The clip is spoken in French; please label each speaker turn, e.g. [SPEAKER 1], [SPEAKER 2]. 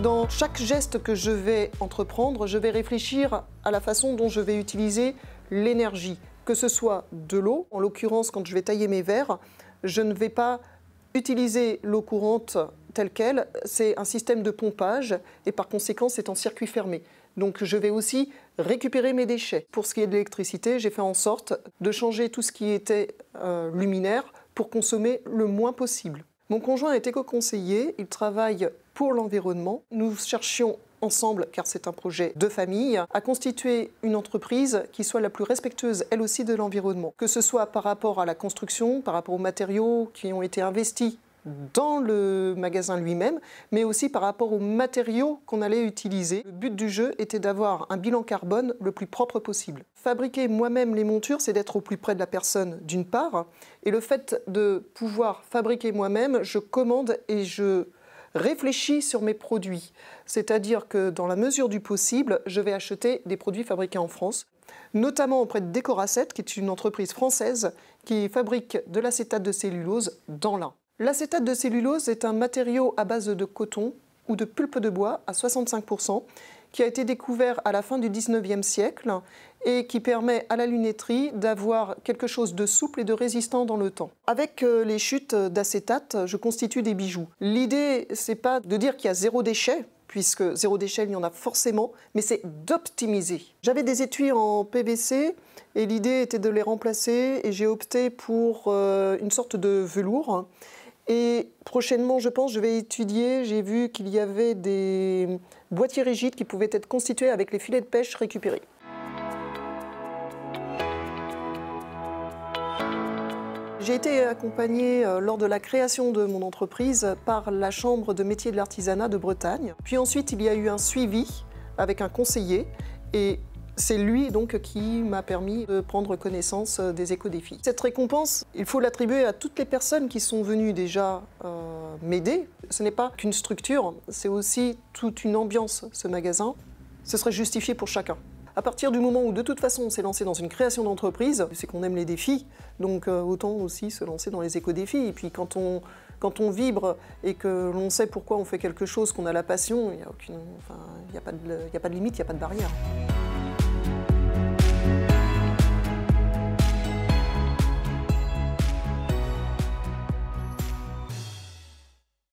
[SPEAKER 1] Dans chaque geste que je vais entreprendre, je vais réfléchir à la façon dont je vais utiliser l'énergie. Que ce soit de l'eau, en l'occurrence quand je vais tailler mes verres, je ne vais pas utiliser l'eau courante telle qu'elle, c'est un système de pompage et par conséquent c'est en circuit fermé. Donc je vais aussi récupérer mes déchets. Pour ce qui est de l'électricité, j'ai fait en sorte de changer tout ce qui était luminaire pour consommer le moins possible. Mon conjoint est éco-conseiller, il travaille pour l'environnement. Nous cherchions ensemble, car c'est un projet de famille, à constituer une entreprise qui soit la plus respectueuse, elle aussi, de l'environnement. Que ce soit par rapport à la construction, par rapport aux matériaux qui ont été investis dans le magasin lui-même, mais aussi par rapport aux matériaux qu'on allait utiliser. Le but du jeu était d'avoir un bilan carbone le plus propre possible. Fabriquer moi-même les montures, c'est d'être au plus près de la personne, d'une part, et le fait de pouvoir fabriquer moi-même, je commande et je réfléchis sur mes produits. C'est-à-dire que dans la mesure du possible, je vais acheter des produits fabriqués en France, notamment auprès de Décoracet, qui est une entreprise française qui fabrique de l'acétate de cellulose dans l'Ain. L'acétate de cellulose est un matériau à base de coton ou de pulpe de bois à 65%, qui a été découvert à la fin du 19e siècle et qui permet à la lunetterie d'avoir quelque chose de souple et de résistant dans le temps. Avec les chutes d'acétate, je constitue des bijoux. L'idée, c'est pas de dire qu'il y a zéro déchet, puisque zéro déchet, il y en a forcément, mais c'est d'optimiser. J'avais des étuis en PVC et l'idée était de les remplacer et j'ai opté pour une sorte de velours. Et prochainement, je pense, je vais étudier, j'ai vu qu'il y avait des boîtiers rigides qui pouvaient être constitués avec les filets de pêche récupérés. J'ai été accompagnée lors de la création de mon entreprise par la Chambre de métiers de l'artisanat de Bretagne. Puis ensuite, il y a eu un suivi avec un conseiller et c'est lui donc qui m'a permis de prendre connaissance des éco-défis. Cette récompense, il faut l'attribuer à toutes les personnes qui sont venues déjà m'aider. Ce n'est pas qu'une structure, c'est aussi toute une ambiance, ce magasin. Ce serait justifié pour chacun. À partir du moment où de toute façon on s'est lancé dans une création d'entreprise, c'est qu'on aime les défis, donc autant aussi se lancer dans les éco-défis. Et puis quand on vibre et que l'on sait pourquoi on fait quelque chose, qu'on a la passion, il n'y a pas de limite, il n'y a pas de barrière.